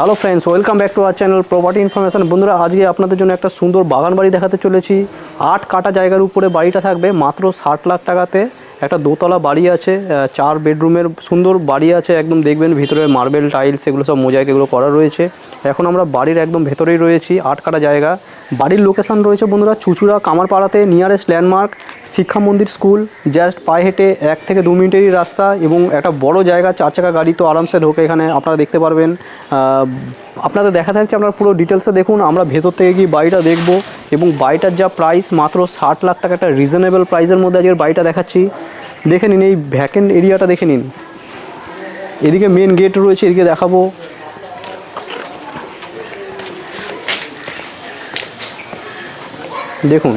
Hello friends, welcome back to our channel property information. বন্ধুরা, আজকে আপনাদের জন্য একটা সুন্দর বাগান বাড়ি দেখাতে চলেছি। 8 কাঠা জায়গার উপরে বাড়িটা থাকবে মাত্র 60 লাখ টাকাতে। একটা দোতলা বাড়ি আছে, 4 বেডরুমের সুন্দর বাড়ি আছে। একদম দেখবেন ভিতরে মার্বেল টাইলস এগুলো সব মোজাইক এগুলো করা রয়েছে। এখন আমরা বাড়ির একদম ভেতরেই রয়েছি। 8 কাঠা জায়গা। বাড়ির লোকেশান রয়েছে বন্ধুরা চুচুড়া কামারপাড়াতে, নিয়ারেস্ট ল্যান্ডমার্ক শিক্ষা মন্দির স্কুল, জাস্ট পায়ে হেঁটে 1 থেকে 2 মিনিটেরই রাস্তা। এবং একটা বড় জায়গা, 4 চাকা গাড়ি তো আরামসে ঢোকে এখানে, আপনারা দেখতে পারবেন। আপনাদের দেখা থাকছে, আপনারা পুরো ডিটেলসে দেখুন। আমরা ভেতর থেকে গিয়ে বাড়িটা দেখব এবং বাড়িটার যা প্রাইস মাত্র 60 লাখ টাকা, একটা রিজনেবল প্রাইসের মধ্যে আজকের বাড়িটা দেখাচ্ছি। দেখে নিন এই ভ্যাকেন্ট এরিয়াটা, দেখে নিন। এদিকে মেন গেট রয়েছে, এদিকে দেখাবো। দেখুন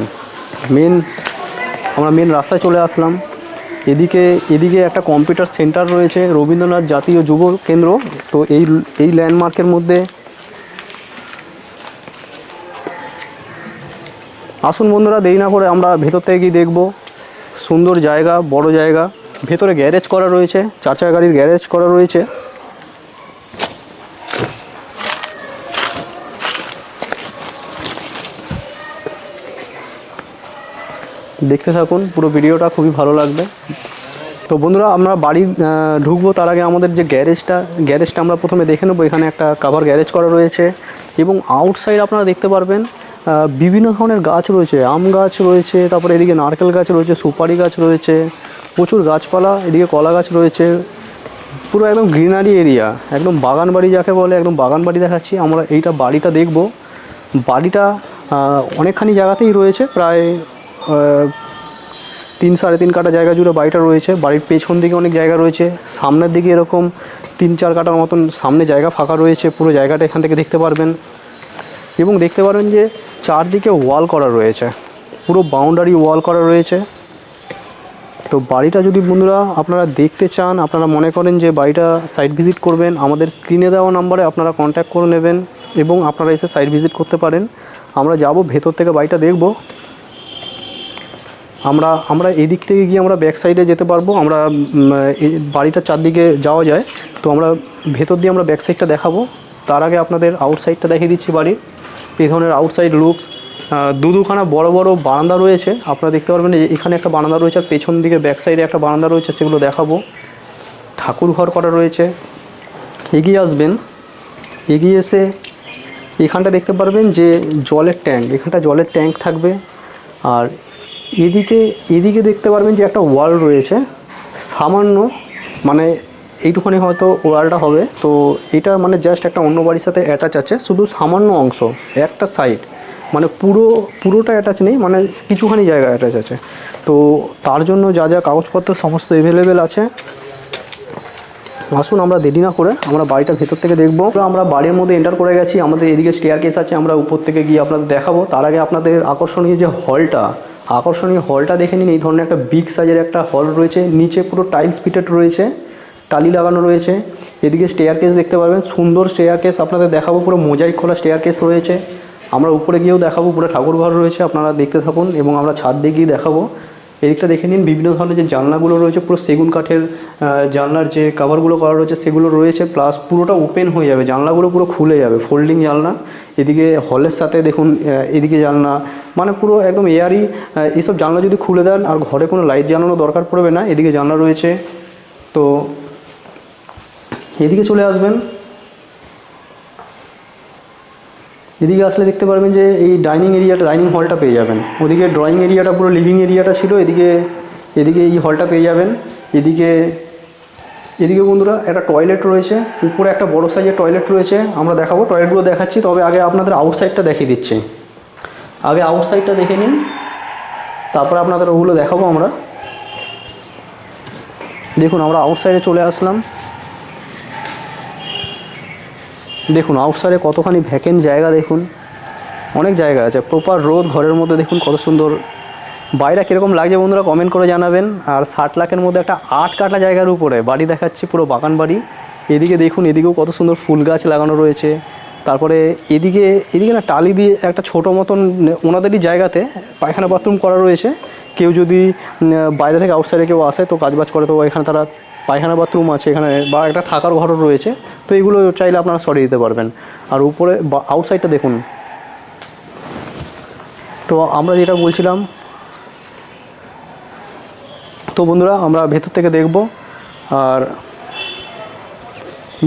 আমরা মেন রাস্তায় চলে আসলাম। এদিকে একটা কম্পিউটার সেন্টার রয়েছে, রবীন্দ্রনাথ জাতীয় যুব কেন্দ্র। তো এই ল্যান্ডমার্কের মধ্যে আসুন বন্ধুরা, দেরি না করে আমরা ভেতর থেকে গিয়ে দেখব। সুন্দর জায়গা, বড় জায়গা। ভেতরে গ্যারেজ করা রয়েছে, 4 চাকা গাড়ির গ্যারেজ করা রয়েছে। দেখতে থাকুন পুরো ভিডিওটা, খুবই ভালো লাগবে। তো বন্ধুরা, আমরা বাড়ি ঢুকবো তার আগে আমাদের যে গ্যারেজটা আমরা প্রথমে দেখে নেবো। এখানে একটা কাভার গ্যারেজ করা রয়েছে এবং আউটসাইড আপনারা দেখতে পারবেন বিভিন্ন ধরনের গাছ রয়েছে। আম গাছ রয়েছে, তারপরে এদিকে নারকেল গাছ রয়েছে, সুপারি গাছ রয়েছে, প্রচুর গাছপালা। এদিকে কলা গাছ রয়েছে। পুরো একদম গ্রিনারি এরিয়া, একদম বাগান বাড়ি যাকে বলে, একদম বাগান বাড়ি দেখাচ্ছি। আমরা বাড়িটা দেখব। বাড়িটা অনেকখানি জায়গাতেই রয়েছে, প্রায় 3-3.5 কাঠা জায়গা জুড়ে বাড়িটা রয়েছে। বাড়ির পেছন দিকে অনেক জায়গা রয়েছে, সামনের দিকে এরকম 3-4 কাঠার মতন সামনে জায়গা ফাঁকা রয়েছে। পুরো জায়গাটা এখান থেকে দেখতে পারবেন এবং দেখতে পারবেন যে চারদিকে ওয়াল করা রয়েছে, পুরো বাউন্ডারি ওয়াল করা রয়েছে। তো বাড়িটা যদি বন্ধুরা আপনারা দেখতে চান, আপনারা মনে করেন যে বাড়িটা সাইট ভিজিট করবেন, আমাদের স্ক্রিনে দেওয়া নাম্বারে আপনারা কন্ট্যাক্ট করে নেবেন এবং আপনারা এসে সাইট ভিজিট করতে পারেন। আমরা যাব ভেতর থেকে বাড়িটা দেখব। আমরা এদিক থেকে গিয়ে আমরা ব্যাক সাইডে যেতে পারবো। আমরা বাড়িটার চারদিকে যাওয়া যায়, তো আমরা ভেতর দিয়ে আমরা ব্যাক সাইডটা দেখাবো। তার আগে আপনাদের আউটসাইডটা দেখিয়ে দিচ্ছি বাড়ির। এই ধরনের আউটসাইড লুকস। দুখানা বড় বড় বারান্দা রয়েছে, আপনারা দেখতে পারবেন। এখানে একটা বারান্দা রয়েছে আর পেছন দিকে ব্যাক সাইডে একটা বারান্দা রয়েছে, সেগুলো দেখাবো। ঠাকুর ঘর করা রয়েছে। এগিয়ে আসবেন, এগিয়ে এসে এখানটা দেখতে পারবেন যে জলের ট্যাঙ্ক, এখানটা জলের ট্যাঙ্ক থাকবে। আর এদিকে দেখতে পারবেন যে একটা ওয়াল রয়েছে সামান্য, মানে এইটুখানি হয়তো ওয়ালটা হবে। তো এটা মানে জাস্ট একটা অন্য বাড়ির সাথে অ্যাটাচ আছে, শুধু সামান্য অংশ, একটা সাইড, মানে পুরোটা অ্যাটাচ নেই, মানে কিছুখানি জায়গা অ্যাটাচ আছে। তো তার জন্য যা যা কাগজপত্র সমস্ত অ্যাভেলেবেল আছে। আসুন আমরা দেরি না করে আমরা বাড়িটা ভেতর থেকে দেখব। আমরা বাড়ির মধ্যে এন্টার করে গেছি। আমাদের এদিকে স্টেয়ার কেস আছে, আমরা উপর থেকে গিয়ে আপনাদের দেখাবো। তার আগে আপনাদের আকর্ষণীয় হলটা দেখে নিন। এই ধরনের একটা বিগ সাইজের একটা হল রয়েছে, নিচে পুরো টাইলস ফিটেড রয়েছে, টালি লাগানো রয়েছে। এদিকে স্টেয়ার কেস দেখতে পারবেন, সুন্দর স্টেয়ার কেস আপনাদের দেখাবো। পুরো মোজাইক খোলা স্টেয়ার কেস রয়েছে। আমরা উপরে গিয়েও দেখাবো, পুরো ঠাকুর ঘর রয়েছে, আপনারা দেখতে থাকুন এবং আমরা ছাদ দিয়ে গিয়ে দেখাবো। এদিকটা দেখে নিন, বিভিন্ন ধরনের যে জানলাগুলো রয়েছে, পুরো সেগুন কাঠের জানলার যে কাভারগুলো করা রয়েছে সেগুলো রয়েছে, প্লাস পুরোটা ওপেন হয়ে যাবে, জানলাগুলো পুরো খুলে যাবে, ফোল্ডিং জানলা। এদিকে হলের সাথে দেখুন, এদিকে জানলা, মানে পুরো একদম এয়ারি। এইসব জানলা যদি খুলে দেন আর ঘরে কোনো লাইট জ্বালানো দরকার পড়বে না। এদিকে জানলা রয়েছে। তো এদিকে চলে আসবেন, এদিকে আসলে দেখতে পারবেন যে এই ডাইনিং হলটা পেয়ে যাবেন। ওদিকে ড্রয়িং এরিয়াটা পুরো লিভিং এরিয়াটা ছিল, এদিকে এই হলটা পেয়ে যাবেন। এদিকে বন্ধুরা একটা টয়লেট রয়েছে, উপরে একটা বড় সাইজের টয়লেট রয়েছে। আমরা দেখাবো, টয়লেটগুলো দেখাচ্ছি, তবে আগে আপনাদের আউটসাইডটা দেখিয়ে দিচ্ছি। আগে আউটসাইডটা দেখে নিন, তারপরে আপনাদের ওগুলো দেখাবো আমরা। দেখুন আমরা আউটসাইডে চলে আসলাম। দেখুন আউটসাইডে কতখানি ভ্যাকেন্ট জায়গা, দেখুন অনেক জায়গা আছে, প্রপার রোড ঘরের মধ্যে। দেখুন কত সুন্দর বাড়িটা, কীরকম লাগছে বন্ধুরা কমেন্ট করে জানাবেন। আর 60 লাখের মধ্যে একটা 8 কাঠা জায়গার উপরে বাড়ি দেখাচ্ছি, পুরো বাগান বাড়ি। এদিকে দেখুন, এদিকেও কত সুন্দর ফুল গাছ লাগানো রয়েছে। তারপরে এদিকে না টালি দিয়ে একটা ছোটো মতন ওনাদেরই জায়গাতে পায়খানা বাথরুম করা রয়েছে। কেউ যদি বাইরে থেকে আউটসাইডে কেউ আসে তো কাজবাজ করে, তো এখানে তারা পায়খানা বাথরুম আছে এখানে, বা একটা থাকার ঘরও রয়েছে। তো এগুলো চাইলে আপনারা সরিয়ে দিতে পারবেন। আর উপরে আউটসাইডটা দেখুন। তো আমরা যেটা বলছিলাম, তো বন্ধুরা আমরা ভেতর থেকে দেখব। আর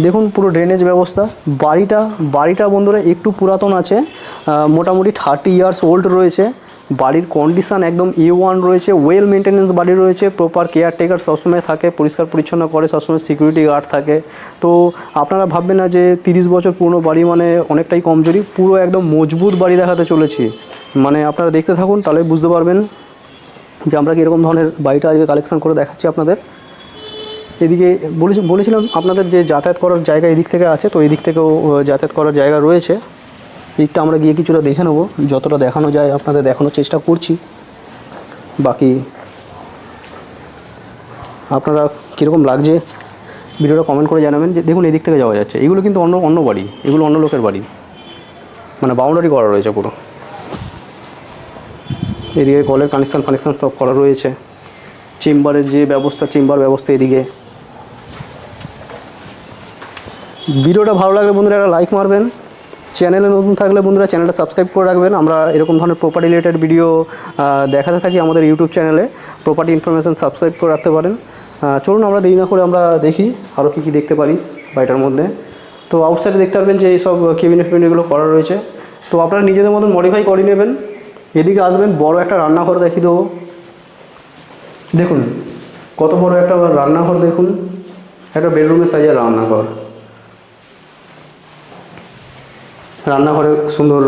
দেখুন পুরো ড্রেনেজ ব্যবস্থা। বাড়িটা বন্ধুরা একটু পুরাতন আছে, মোটামুটি 30 ইয়ার্স ওল্ড রয়েছে। বাড়ির কন্ডিশান একদম A1 রয়েছে, ওয়েল মেনটেনেন্স বাড়ি রয়েছে, প্রপার কেয়ারটেকার সবসময় থাকে, পরিষ্কার পরিচ্ছন্ন করে, সবসময় সিকিউরিটি গার্ড থাকে। তো আপনারা ভাববেন না যে 30 বছর পুরনো বাড়ি মানে অনেকটাই কমজোরি, পুরো একদম মজবুত বাড়ি দেখাতে চলেছি। মানে আপনারা দেখতে থাকুন, তাহলে বুঝতে পারবেন যে আমরা কীরকম ধরনের বাড়িটা আজকে কালেকশন করে দেখাচ্ছি আপনাদের। এদিকে বলেছিলাম আপনাদের যে যাতায়াত করার জায়গা এদিক থেকে আছে, তো এদিক থেকেও যাতায়াত করার জায়গা রয়েছে। এদিকটা আমরা গিয়ে কিছুটা দেখে নেবো, যতটা দেখানো যায় আপনাদের দেখানোর চেষ্টা করছি। বাকি আপনারা কীরকম লাগছে ভিডিওটা কমেন্ট করে জানাবেন। যে দেখুন এদিক থেকে যাওয়া যাচ্ছে, এগুলো কিন্তু অন্য বাড়ি, এগুলো অন্য লোকের বাড়ি, মানে বাউন্ডারি করা রয়েছে পুরো। এদিকে কলের কানেকশান সব করা রয়েছে। চেম্বারের যে ব্যবস্থা, চেম্বার ব্যবস্থা এদিকে। ভিডিওটা ভালো লাগলে বন্ধুরা একটা লাইক মারবেন। চ্যানেলে নতুন থাকলে বন্ধুরা চ্যানেলটা সাবস্ক্রাইব করে রাখবেন। আমরা এরকম ধরনের প্রপার্টি রিলেটেড ভিডিও দেখাতে থাকি আমাদের ইউটিউব চ্যানেলে। প্রপার্টি ইনফরমেশান সাবস্ক্রাইব করে রাখতে পারেন। চলুন আমরা দেরি না করে আমরা দেখি আরও কী দেখতে পারি বাড়িটার মধ্যে। তো আউটসাইডে দেখতে পারবেন যে এইসব কেবিনেটগুলো করা রয়েছে। তো আপনারা নিজেদের মতন মডিফাই করে নেবেন। এদিকে আসবেন, বড় একটা রান্নাঘর দেখিয়ে দেবো। দেখুন কত বড় একটা রান্নাঘর, দেখুন একটা বেডরুমের সাইজের রান্নাঘর। রান্নাঘরে সুন্দর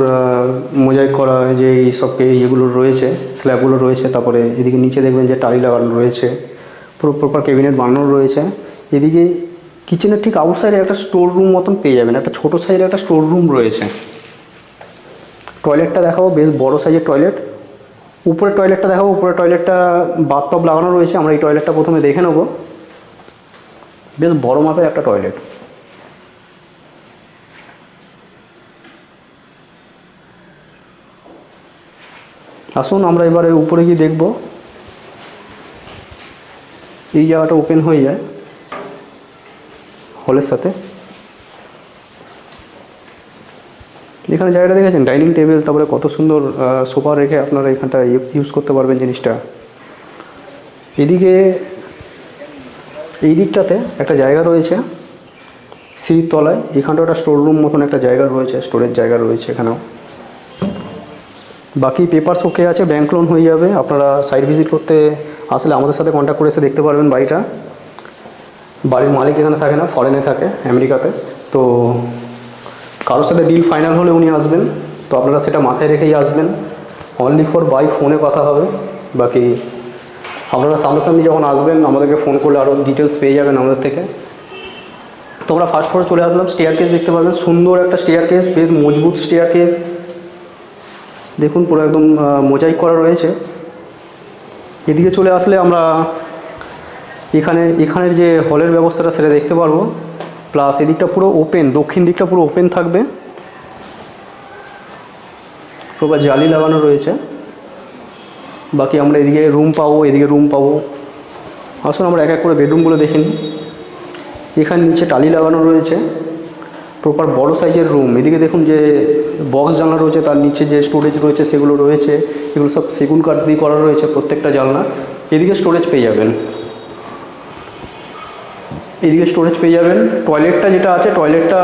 মোজাইক করা যে এই সব ইয়েগুলো রয়েছে, স্ল্যাবগুলো রয়েছে। তারপরে এদিকে নিচে দেখবেন যে টাইল লাগানো রয়েছে, পুরো প্রপার ক্যাবিনেট বানানো রয়েছে। এদিকে কিচেনের ঠিক আউটসাইডে একটা স্টোর রুম মতন পেয়ে যাবেন, একটা ছোটো সাইজের একটা স্টোর রুম রয়েছে। টয়লেটটা দেখাবো, বেশ বড় সাইজের টয়লেট। উপরের টয়লেটটা দেখাবো, উপরের টয়লেটটা বাথটব লাগানো রয়েছে। আমরা এই টয়লেটটা প্রথমে দেখে নেব। বেশ বড় মাপের একটা টয়লেট। আসুন আমরা এবারে উপরে গিয়ে দেখব। এই জায়গাটা ওপেন হয়ে যায় হলের সাথে। এখানে জায়গাটা দেখেছেন, ডাইনিং টেবিল, তারপরে কত সুন্দর সোফা রেখে আপনারা এখানটা ইউজ করতে পারবেন জিনিসটা। এদিকে এই দিকটাতে একটা জায়গা রয়েছে সিঁড়ির তলায়, এখানটা একটা স্টোর রুম মতন একটা জায়গা রয়েছে, স্টোরেজ জায়গা রয়েছে এখানেও। বাকি পেপারস ওকে আছে, ব্যাংক লোন হয়ে যাবে। আপনারা সাইট ভিজিট করতে আসলে আমাদের সাথে কন্ট্যাক্ট করে এসে দেখতে পারবেন বাড়িটা। বাড়ির মালিক এখানে থাকে না, ফরেনে থাকে, আমেরিকাতে। তো কারোর সাথে ডিল ফাইনাল হলে উনি আসবেন, তো আপনারা সেটা মাথায় রেখেই আসবেন। অনলি ফর বাই ফোনে কথা হবে। বাকি আপনারা সামনাসামনি যখন আসবেন আমাদেরকে ফোন করলে আরও ডিটেলস পেয়ে যাবেন আমাদের থেকে। তো আমরা ফার্স্ট ফ্লোরে চলে আসলাম। স্টেয়ার কেস দেখতে পাবেন, সুন্দর একটা স্টেয়ার কেস, বেশ মজবুত স্টেয়ার কেস। দেখুন পুরো একদম মোজাইক করা রয়েছে। এদিকে চলে আসলে আমরা এখানের যে হলের ব্যবস্থাটা সেটা দেখতে পারবো। প্লাস এদিকটা পুরো ওপেন, দক্ষিণ দিকটা পুরো ওপেন থাকবে, প্রপার জালি লাগানো রয়েছে। বাকি আমরা এদিকে রুম পাবো, এদিকে রুম পাবো। আসুন আমরা এক এক করে বেডরুমগুলো দেখে নিই। এখানে নিচে টালি লাগানো রয়েছে, প্রপার বড় সাইজের রুম। এদিকে দেখুন যে বক্স জানলা রয়েছে, তার নিচে যে স্টোরেজ রয়েছে সেগুলো রয়েছে। এগুলো সব সেগুন কাঠ দিয়ে করা রয়েছে প্রত্যেকটা জানলা। এদিকে স্টোরেজ পেয়ে যাবেন, এদিকে স্টোরেজ পেয়ে যাবেন। টয়লেটটা যেটা আছে, টয়লেটটা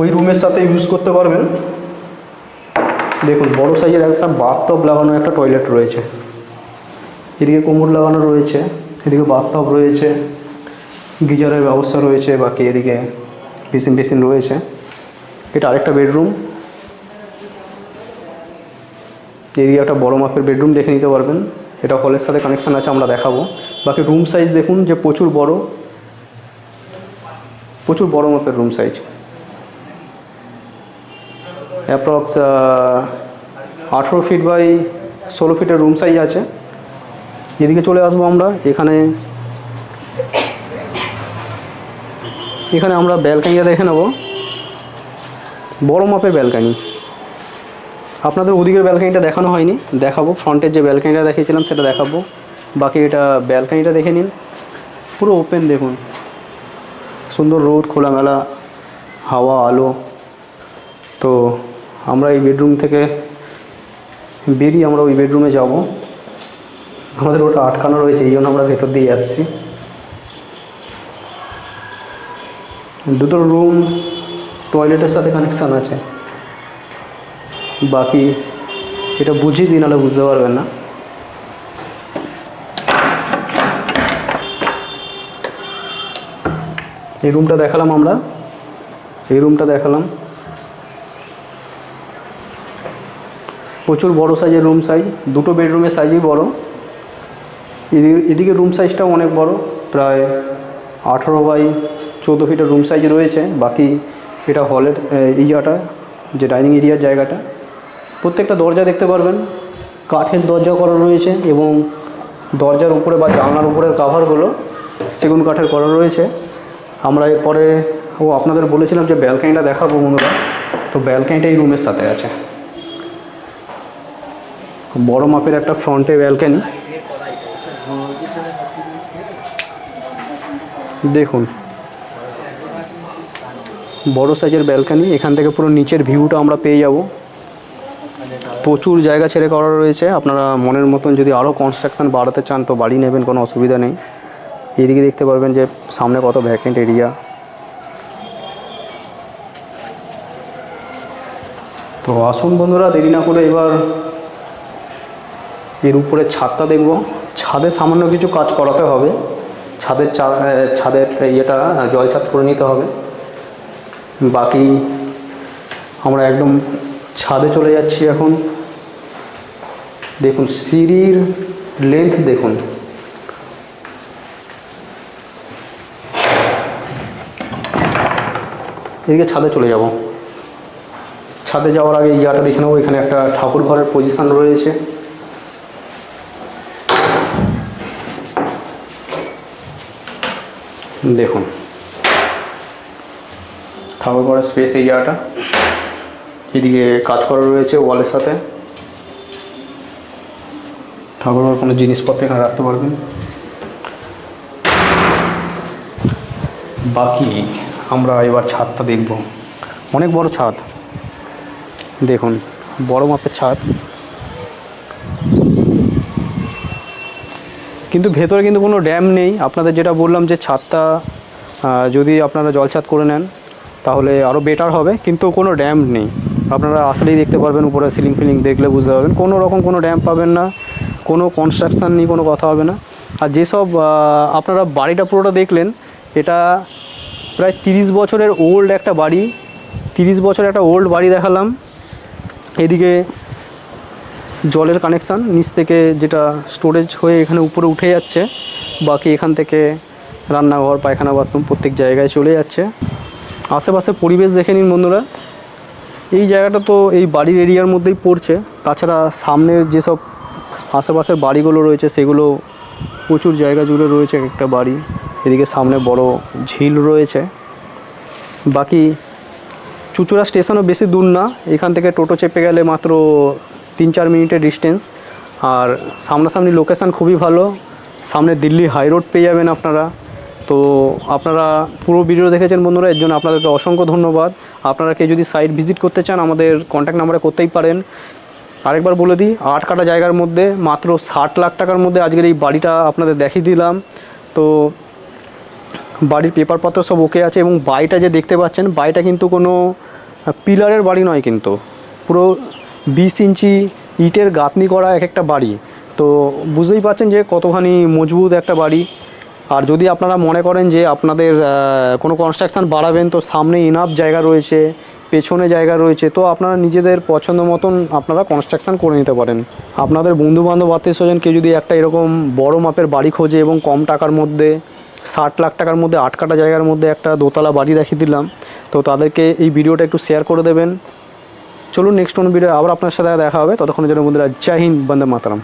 ওই রুমের সাথে ইউজ করতে পারবেন। দেখুন বড় সাইজের একটা বাথটব লাগানো একটা টয়লেট রয়েছে। এদিকে কোমর লাগানো রয়েছে, এদিকে বাথটব রয়েছে, গিজারের ব্যবস্থা রয়েছে। বাকি এদিকে বেসিন রয়েছে। এটা আরেকটা বেডরুম। এদিকে একটা বড় মাপের বেডরুম দেখে নিতে পারবেন, এটা হলের সাথে কানেকশান আছে, আমরা দেখাবো। বাকি রুম সাইজ দেখুন যে প্রচুর বড় মাপের room size. Approx 18 feet by 16 ফিটের রুম সাইজ আছে। এদিকে চলে আসবো আমরা। এখানে আমরা ব্যালকানিটা দেখে নেব, বড় মাপের ব্যালকানি। আপনাদের ওদিকের ব্যালকানিটা দেখানো হয়নি, দেখাবো। ফ্রন্টের যে ব্যালকানিটা দেখিয়েছিলাম সেটা দেখাবো। বাকি এটা ব্যালকানিটা দেখে নিন। পুরো ওপেন দেখুন, সুন্দর রোড, খোলামেলা হাওয়া আলো। তো আমরা এই বেডরুম থেকে বেরিয়ে আমরা ওই বেডরুমে যাব। আমাদের ওটা আটকানো রয়েছে, এই জন্য আমরা ভেতর দিয়ে আসছি। দুটো রুম টয়লেটের সাথে কানেকশান আছে, বাকি এটা বুঝিয়ে দিই, নাহলে বুঝতে পারবেন না। এই রুমটা দেখালাম আমরা, এই রুমটা দেখালাম, প্রচুর বড় সাইজের রুম সাইজ, দুটো বেডরুমের সাইজই বড়। এদিকে রুম সাইজটাও অনেক বড়, প্রায় 18 বাই 14 ফিটের রুম সাইজ রয়েছে। বাকি এটা হলের এই জায়গাটা, যে ডাইনিং এরিয়ার জায়গাটা, প্রত্যেকটা দরজা দেখতে পারবেন কাঠের দরজা করা রয়েছে, এবং দরজার উপরে বা জানলার উপরের কাভারগুলো সেগুন কাঠের করা রয়েছে। আমরা এরপরে আপনাদের বলেছিলাম যে ব্যালকানিটা দেখাবো বন্ধুরা, তো ব্যালকানিটা এই রুমের সাথে আছে। বড় মাপের একটা ফ্রন্টে ব্যালকানি দেখুন, বড় সাইজের ব্যালকানি। এখান থেকে পুরো নিচের ভিউটা আমরা পেয়ে যাব। প্রচুর জায়গা ছেড়ে করা রয়েছে, আপনারা মনের মতন যদি আরও কনস্ট্রাকশান বাড়াতে চান তো বাড়ি নেবেন, কোনো অসুবিধা নেই। এদিকে দেখতে পারবেন যে সামনে কত ভ্যাকেন্ট এরিয়া। তো আসুন বন্ধুরা, দেরি না করে এবার এর উপরে ছাদটা দেখব। ছাদে সামান্য কিছু কাজ করাতে হবে, ছাদের ইয়েটা জল ছাদ করে নিতে হবে। বাকি আমরা একদম ছাদে চলে যাচ্ছি এখন। দেখুন সিঁড়ির লেন্থ দেখুন, এদিকে ছাদে চলে যাব। ছাদে যাওয়ার আগে এই জায়গাটা দেখে নেবো, এখানে একটা ঠাকুর ঘরের পজিশন রয়েছে। দেখুন ঠাকুর ঘরের স্পেস এই জায়গাটা, এদিকে কাজ করা রয়েছে ওয়ালের সাথে। ঠাকুর ঘর কোনো জিনিসপত্র এখানে রাখতে পারবেন। বাকি আমরা এবার ছাদটা দেখব, অনেক বড় ছাদ দেখুন, বড় মাপের ছাদ, কিন্তু ভেতরে কিন্তু কোনো ড্যাম নেই। আপনাদের যেটা বললাম যে ছাদটা যদি আপনারা জল ছাদ করে নেন তাহলে আরও বেটার হবে, কিন্তু কোনো ড্যাম নেই। আপনারা আসলেই দেখতে পারবেন, উপরে সিলিং ফিলিং দেখলে বুঝতে পারবেন কোনো রকম কোনো ড্যাম পাবেন না, কোনো কনস্ট্রাকশান নেই, কোনো কথা হবে না। আর যেসব আপনারা বাড়িটা পুরোটা দেখলেন, এটা প্রায় 30 বছরের ওল্ড একটা বাড়ি, 30 বছরের একটা ওল্ড বাড়ি দেখালাম। এদিকে জলের কানেকশান নিচ থেকে যেটা স্টোরেজ হয়ে এখানে উপরে উঠে যাচ্ছে, বাকি এখান থেকে রান্নাঘর পায়খানা বাথরুম প্রত্যেক জায়গায় চলে যাচ্ছে। আশেপাশে পরিবেশ দেখে নিন বন্ধুরা, এই জায়গাটা তো এই বাড়ির এরিয়ার মধ্যেই পড়ছে। তাছাড়া সামনের যেসব আশেপাশের বাড়িগুলো রয়েছে সেগুলো প্রচুর জায়গা জুড়ে রয়েছে একটা বাড়ি। এদিকে সামনে বড় ঝিল রয়েছে। বাকি চুঁচুড়া স্টেশনও বেশি দূর না, এখান থেকে টোটো চেপে গেলে মাত্র 3-4 মিনিটের ডিস্টেন্স। আর সামনাসামনি লোকেশান খুবই ভালো, সামনে দিল্লি হাই রোড পেয়ে যাবেন আপনারা। তো আপনারা পুরো ভিডিও দেখেছেন বন্ধুরা, এর জন্য আপনাদেরকে অসংখ্য ধন্যবাদ। আপনারা কেউ যদি সাইট ভিজিট করতে চান আমাদের কন্ট্যাক্ট নাম্বারে করতেই পারেন। আরেকবার বলে দিই, 8 কাঠা জায়গার মধ্যে মাত্র 60 লাখ টাকার মধ্যে আজকের এই বাড়িটা আপনাদের দেখিয়ে দিলাম। তো বাড়ির পেপারপত্র সব ওকে আছে, এবং বাড়িটা যে দেখতে পাচ্ছেন, বাড়িটা কিন্তু কোনো পিলারের বাড়ি নয়, কিন্তু পুরো 20 ইঞ্চি ইটের গাঁথনি করা এক একটা বাড়ি। তো বুঝতেই পারছেন যে কতখানি মজবুত একটা বাড়ি। আর যদি আপনারা মনে করেন যে আপনাদের কোনো কনস্ট্রাকশান বাড়াবেন, তো সামনে ইনাফ জায়গা রয়েছে, পেছনে জায়গা রয়েছে, তো আপনারা নিজেদের পছন্দ মতন আপনারা কনস্ট্রাকশান করে নিতে পারেন। আপনাদের বন্ধুবান্ধব আত্মীয় স্বজন কেউ যদি একটা এরকম বড় মাপের বাড়ি খোঁজে এবং কম টাকার মধ্যে 60 লাখ টাকার মধ্যে 8 কাঠা জায়গার মধ্যে একটা দোতলা বাড়ি দেখিয়ে দিলাম, তো তাদেরকে এই ভিডিওটা একটু শেয়ার করে দেবেন। চলুন নেক্সট কোনো ভিডিও আবার আপনার সাথে দেখা হবে, ততক্ষণের জন্য বন্ধুরা জয় হিন্দ, বন্দে মাতরম।